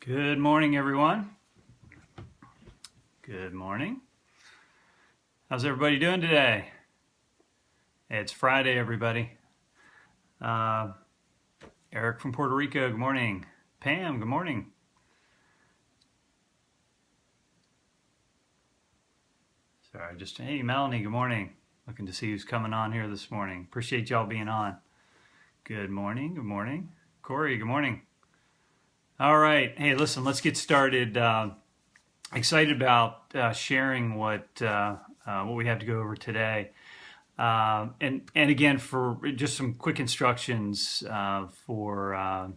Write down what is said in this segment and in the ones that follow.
Good morning, everyone. Good morning. How's everybody doing today? It's Friday, everybody. Eric from Puerto Rico, good morning. Pam, good morning. Sorry, hey, Melanie, good morning. Looking to see who's coming on here this morning. Appreciate y'all being on. Good morning, good morning. Corey, good morning. All right, hey, listen, let's get started. Excited about sharing what we have to go over today. And again, for just some quick instructions for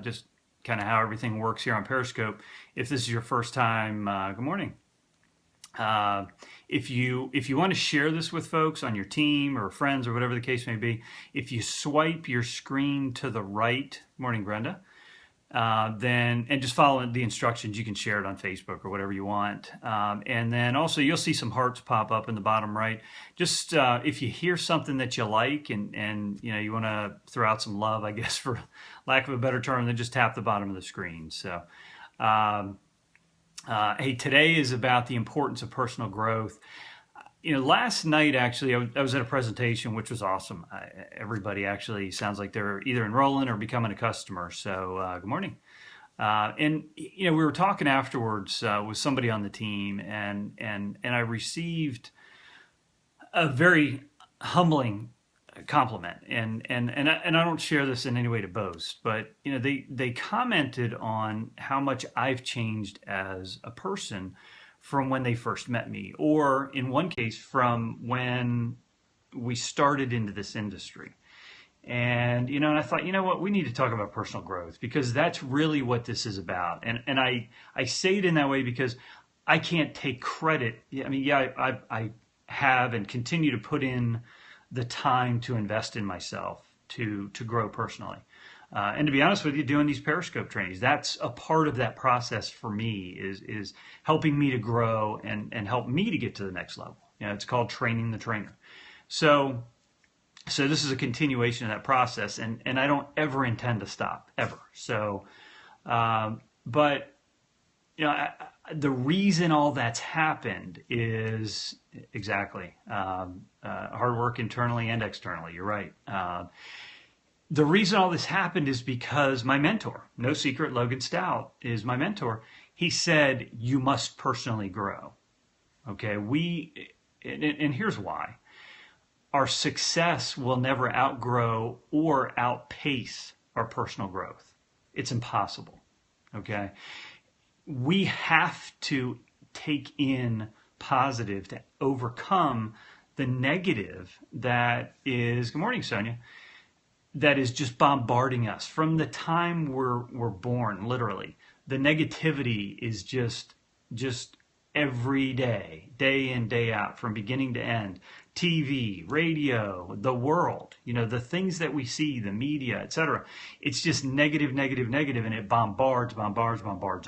just kind of how everything works here on Periscope. If this is your first time, good morning. If you want to share this with folks on your team or friends or whatever the case may be, if you swipe your screen to the right, morning Brenda, and just follow the instructions, you can share it on Facebook or whatever you want. And then also you'll see some hearts pop up in the bottom right. Just if you hear something that you like and you want to throw out some love, I guess, for lack of a better term, then just tap the bottom of the screen. So hey, today is about the importance of personal growth. Last night, actually, I was at a presentation, which was awesome. Everybody actually sounds like they're either enrolling or becoming a customer. So good morning. And we were talking afterwards with somebody on the team, and I received a very humbling compliment. And I don't share this in any way to boast, but they commented on how much I've changed as a person from when they first met me, or in one case from when we started into this industry. And I thought, what, we need to talk about personal growth, because that's really what this is about. And I say it in that way because I can't take credit. I mean, I have and continue to put in the time to invest in myself to grow personally. And to be honest with you, doing these Periscope trainings, that's a part of that process for me, is helping me to grow and help me to get to the next level. It's called training the trainer. So this is a continuation of that process, and I don't ever intend to stop, ever. So, but the reason all that's happened is exactly hard work internally and externally. You're right. The reason all this happened is because my mentor, no secret, Logan Stout is my mentor. He said, you must personally grow. Okay, and here's why. Our success will never outgrow or outpace our personal growth. It's impossible. Okay, we have to take in positive to overcome the negative that is, good morning, Sonia, that is just bombarding us from the time we're born. Literally, the negativity is just every day, day in, day out, from beginning to end. TV, radio, the world, the things that we see, the media, etc. It's just negative, negative, negative, and it bombards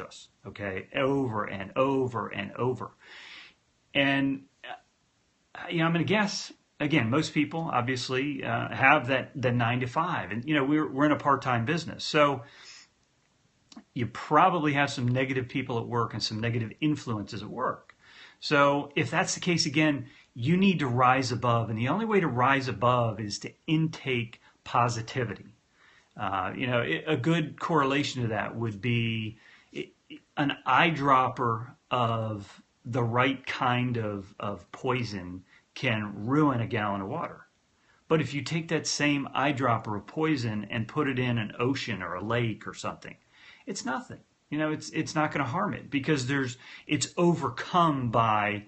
us. Okay, over and over and over. And I'm going to guess. Again, most people obviously have the 9 to 5, and we're in a part-time business, so you probably have some negative people at work and some negative influences at work. So if that's the case, again, you need to rise above, and the only way to rise above is to intake positivity. A good correlation to that would be an eyedropper of the right kind of poison can ruin a gallon of water. But if you take that same eyedropper of poison and put it in an ocean or a lake or something, it's nothing. It's not going to harm it, because it's overcome by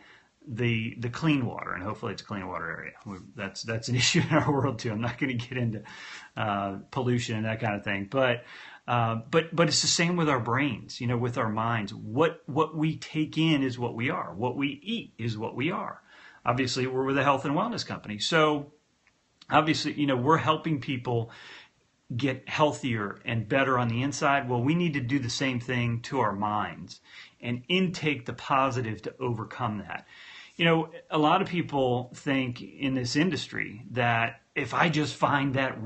the clean water, and hopefully it's a clean water area. That's an issue in our world too. I'm not going to get into pollution and that kind of thing, but it's the same with our brains. With our minds, what we take in is what we are. What we eat is what we are. Obviously, we're with a health and wellness company. So obviously, we're helping people get healthier and better on the inside. Well, we need to do the same thing to our minds and intake the positive to overcome that. A lot of people think in this industry that if I just find that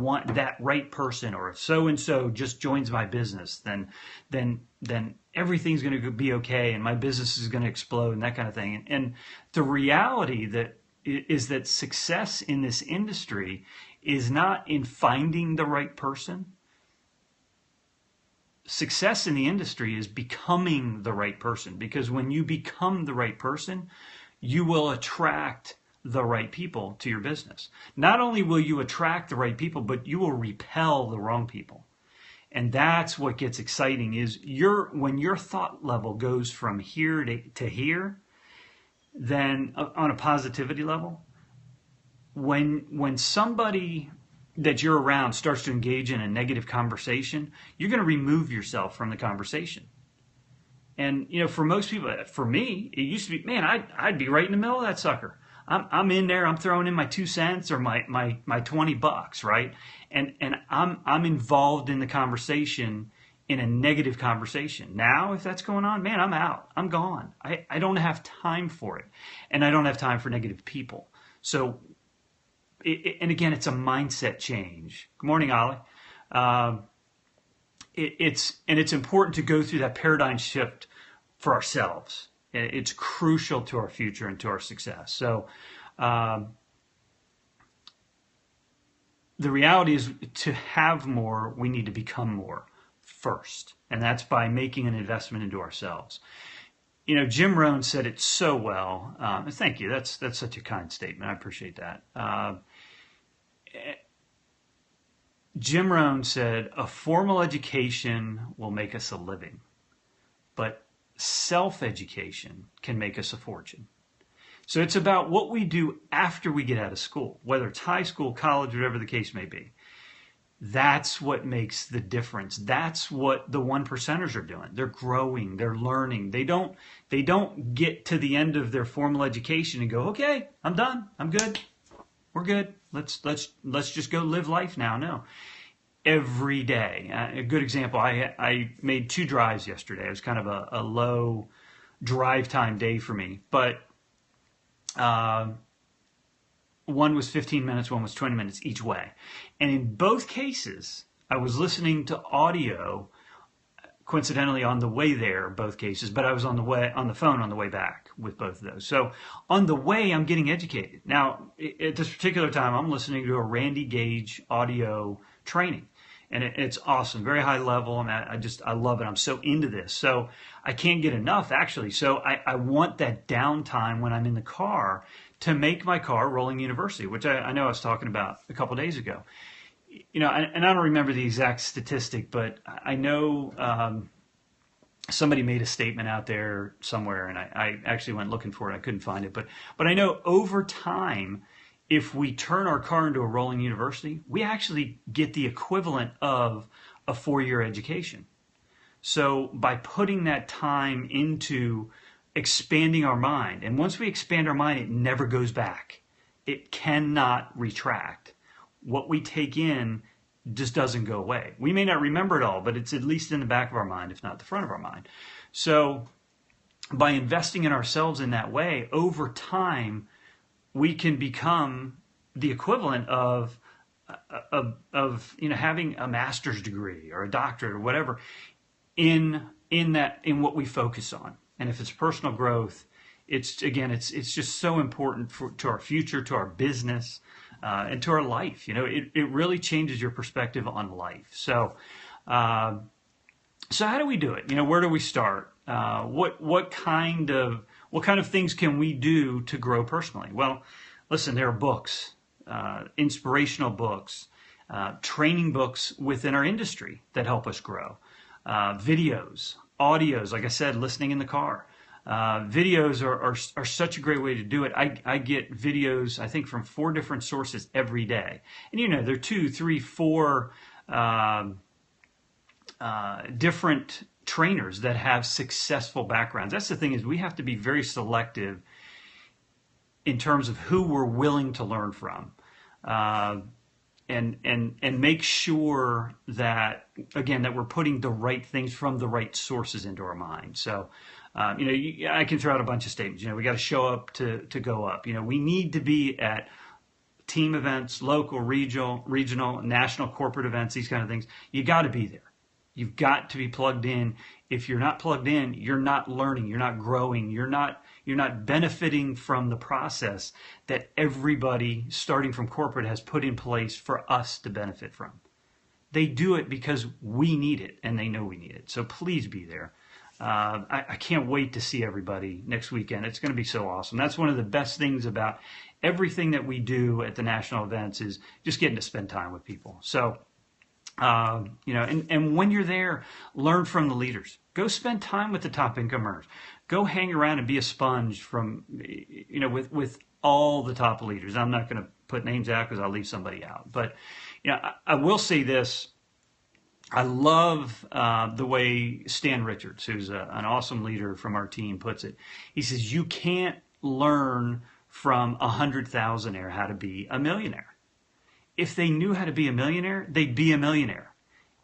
right person, or if so and so just joins my business, then everything's going to be okay, and my business is going to explode, and that kind of thing. And the reality is that success in this industry is not in finding the right person. Success in the industry is becoming the right person, because when you become the right person, you will attract the right people to your business. Not only will you attract the right people, but you will repel the wrong people. And that's what gets exciting, is when your thought level goes from here to here, then on a positivity level, when somebody that you're around starts to engage in a negative conversation, you're going to remove yourself from the conversation. And for most people, for me, it used to be, man, I'd be right in the middle of that sucker. I'm in there. I'm throwing in my 2 cents or my $20, right? And I'm involved in the conversation, in a negative conversation. Now, if that's going on, man, I'm out. I'm gone. I don't have time for it, and I don't have time for negative people. So, and again, it's a mindset change. Good morning, Ollie. It's important to go through that paradigm shift for ourselves. It's crucial to our future and to our success. So the reality is, to have more, we need to become more first. And that's by making an investment into ourselves. Jim Rohn said it so well. Thank you. That's such a kind statement. I appreciate that. Jim Rohn said, a formal education will make us a living, but self-education can make us a fortune. So it's about what we do after we get out of school, whether it's high school, college, whatever the case may be. That's what makes the difference. That's what the 1%ers are doing. They're growing, they're learning. They don't get to the end of their formal education and go, okay, I'm done, I'm good, we're good. Let's just go live life now. No. Every day. A good example, I made 2 drives yesterday. It was kind of a low drive time day for me. But one was 15 minutes, one was 20 minutes each way. And in both cases, I was listening to audio, coincidentally on the way there, both cases, but I was on the phone on the way back with both of those. So on the way, I'm getting educated. Now, at this particular time, I'm listening to a Randy Gage audio training. And it's awesome, very high level, and I love it. I'm so into this. So I can't get enough, actually. So I want that downtime when I'm in the car to make my car Rolling University, which I know I was talking about a couple days ago. And I don't remember the exact statistic, but I know somebody made a statement out there somewhere, and I actually went looking for it. I couldn't find it. But I know over time, if we turn our car into a Rolling University, we actually get the equivalent of a 4-year education. So by putting that time into expanding our mind, and once we expand our mind, it never goes back. It cannot retract. What we take in just doesn't go away. We may not remember it all, but it's at least in the back of our mind, if not the front of our mind. So by investing in ourselves in that way, over time, we can become the equivalent of having a master's degree or a doctorate or whatever in what we focus on. And if it's personal growth, it's just so important to our future, to our business, and to our life. It really changes your perspective on life. So how do we do it? Where do we start? What kind of things can we do to grow personally? Well, listen, there are books, inspirational books, training books within our industry that help us grow. Videos, audios, like I said, listening in the car. Videos are such a great way to do it. I get videos, I think, from 4 different sources every day. And there are 2, 3, 4 different trainers that have successful backgrounds. That's the thing, is we have to be very selective in terms of who we're willing to learn from, and make sure that, again, that we're putting the right things from the right sources into our mind. So I can throw out a bunch of statements. We got to show up to go up. We need to be at team events, local, regional, national, corporate events, these kind of things. You got to be there. You've got to be plugged in. If you're not plugged in, you're not learning, you're not growing, you're not benefiting from the process that everybody starting from corporate has put in place for us to benefit from. They do it because we need it and they know we need it. So please be there. I can't wait to see everybody next weekend. It's going to be so awesome. That's one of the best things about everything that we do at the national events is just getting to spend time with people. So, and when you're there, learn from the leaders. Go spend time with the top income earners. Go hang around and be a sponge from, with all the top leaders. I'm not going to put names out because I'll leave somebody out. But, I will say this. I love the way Stan Richards, who's an awesome leader from our team, puts it. He says, you can't learn from 100,000-aire how to be a millionaire. If they knew how to be a millionaire, they'd be a millionaire,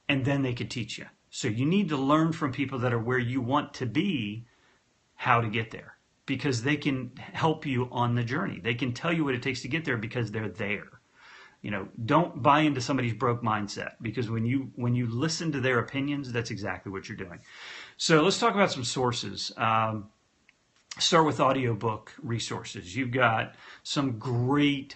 and then they could teach you. So you need to learn from people that are where you want to be how to get there, because they can help you on the journey. They can tell you what it takes to get there because they're there. Don't buy into somebody's broke mindset, because when you listen to their opinions, that's exactly what you're doing. So let's talk about some sources. Start with audiobook resources. You've got some great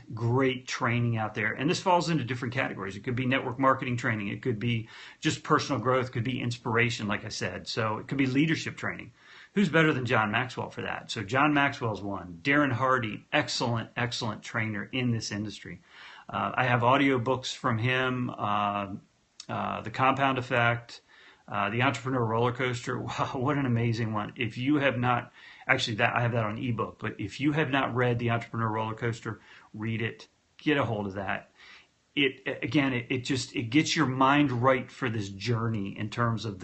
training out there. And this falls into different categories. It could be network marketing training. It could be just personal growth. It could be inspiration, like I said. So it could be leadership training. Who's better than John Maxwell for that? So John Maxwell's one. Darren Hardy, excellent trainer in this industry. I have audiobooks from him, The Compound Effect, The Entrepreneur Roller Coaster. Wow, what an amazing one. If you have not, actually I have that on ebook, but if you have not read The Entrepreneur Roller Coaster, read it, get a hold of that. It gets your mind right for this journey in terms of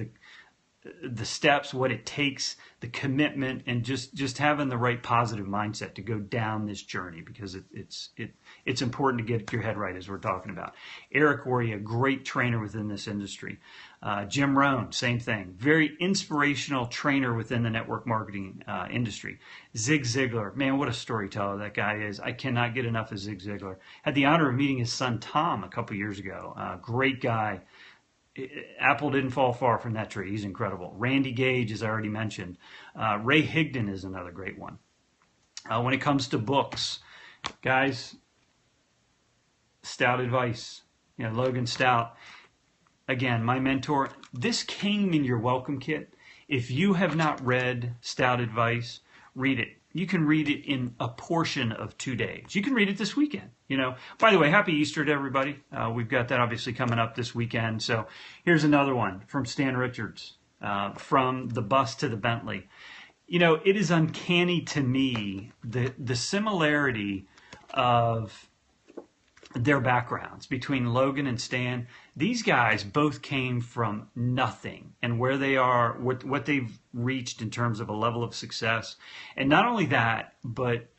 the steps, what it takes, the commitment, and just having the right positive mindset to go down this journey, because it's important to get your head right, as we're talking about. Eric Worre, a great trainer within this industry. Jim Rohn, same thing. Very inspirational trainer within the network marketing industry. Zig Ziglar, man, what a storyteller that guy is. I cannot get enough of Zig Ziglar. Had the honor of meeting his son Tom a couple years ago. Great guy. Apple didn't fall far from that tree. He's incredible. Randy Gage, as I already mentioned. Ray Higdon is another great one. When it comes to books, guys, Stout Advice. Logan Stout. Again, my mentor. This came in your welcome kit. If you have not read Stout Advice, read it. You can read it in a portion of 2 days. You can read it this weekend. By the way, happy Easter to everybody. We've got that obviously coming up this weekend. So here's another one from Stan Richards, From the Bus to the Bentley. It is uncanny to me, the similarity of their backgrounds between Logan and Stan. These guys both came from nothing, and where they are, what they've reached in terms of a level of success. And not only that, but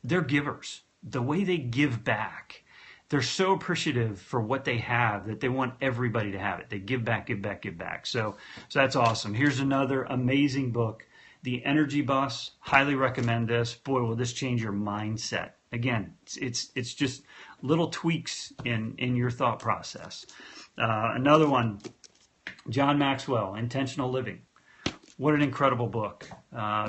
they're givers. The way they give back, they're so appreciative for what they have that they want everybody to have it. They give back, give back, give back. So that's awesome. Here's another amazing book, The Energy Bus. Highly recommend this. Boy, will this change your mindset. Again, it's just little tweaks in your thought process. Another one, John Maxwell, Intentional Living. What an incredible book.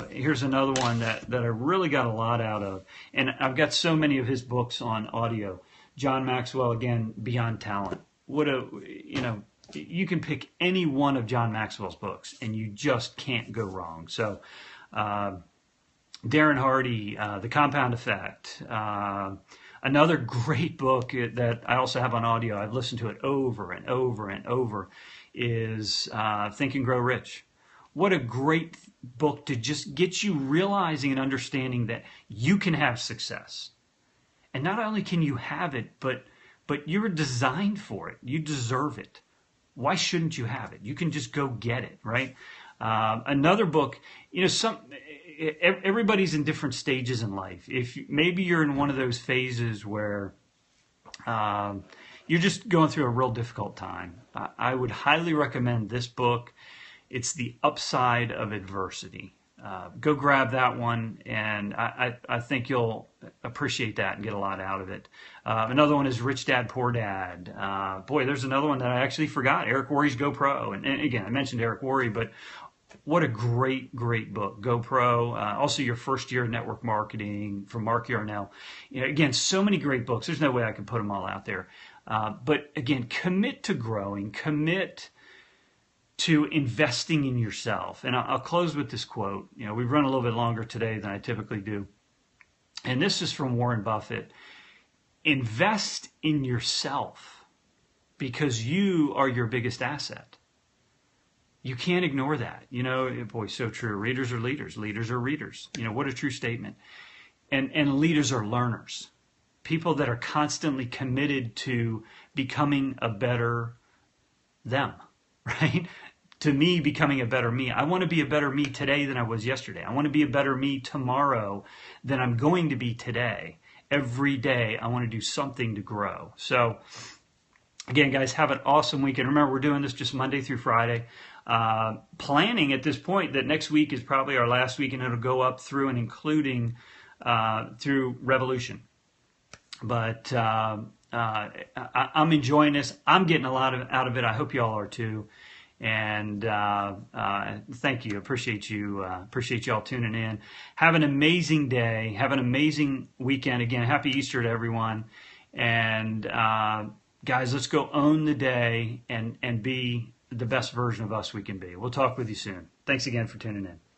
Here's another one that I really got a lot out of. And I've got so many of his books on audio. John Maxwell, again, Beyond Talent. You can pick any one of John Maxwell's books and you just can't go wrong. So, Darren Hardy, The Compound Effect. Another great book that I also have on audio, I've listened to it over and over and over, is Think and Grow Rich. What a great book to just get you realizing and understanding that you can have success. And not only can you have it, but you're designed for it. You deserve it. Why shouldn't you have it? You can just go get it, right? Another book, everybody's in different stages in life. If maybe you're in one of those phases where you're just going through a real difficult time, I would highly recommend this book. It's The Upside of Adversity. go grab that one, and I think you'll appreciate that and get a lot out of it. Another one is Rich Dad Poor Dad. Boy, there's another one that I actually forgot. Eric Worre's GoPro, and again, I mentioned Eric Worre, but what a great book, GoPro. Also, Your First Year of Network Marketing from Mark Yarnell. Again, so many great books. There's no way I can put them all out there. But again, commit to growing, commit to investing in yourself. And I'll close with this quote. We've run a little bit longer today than I typically do. And this is from Warren Buffett. Invest in yourself because you are your biggest asset. You can't ignore that. Boy, so true. Readers are leaders. Leaders are readers. What a true statement. And leaders are learners. People that are constantly committed to becoming a better them, right? To me, becoming a better me. I want to be a better me today than I was yesterday. I want to be a better me tomorrow than I'm going to be today. Every day, I want to do something to grow. So, again, guys, have an awesome weekend. Remember, we're doing this just Monday through Friday. Planning at this point that next week is probably our last week, and it'll go up through and including through Revolution. But I'm enjoying this. I'm getting a lot out of it. I hope you all are too. And thank you. Appreciate you all tuning in. Have an amazing day. Have an amazing weekend. Again, happy Easter to everyone. And guys, let's go own the day and be the best version of us we can be. We'll talk with you soon. Thanks again for tuning in.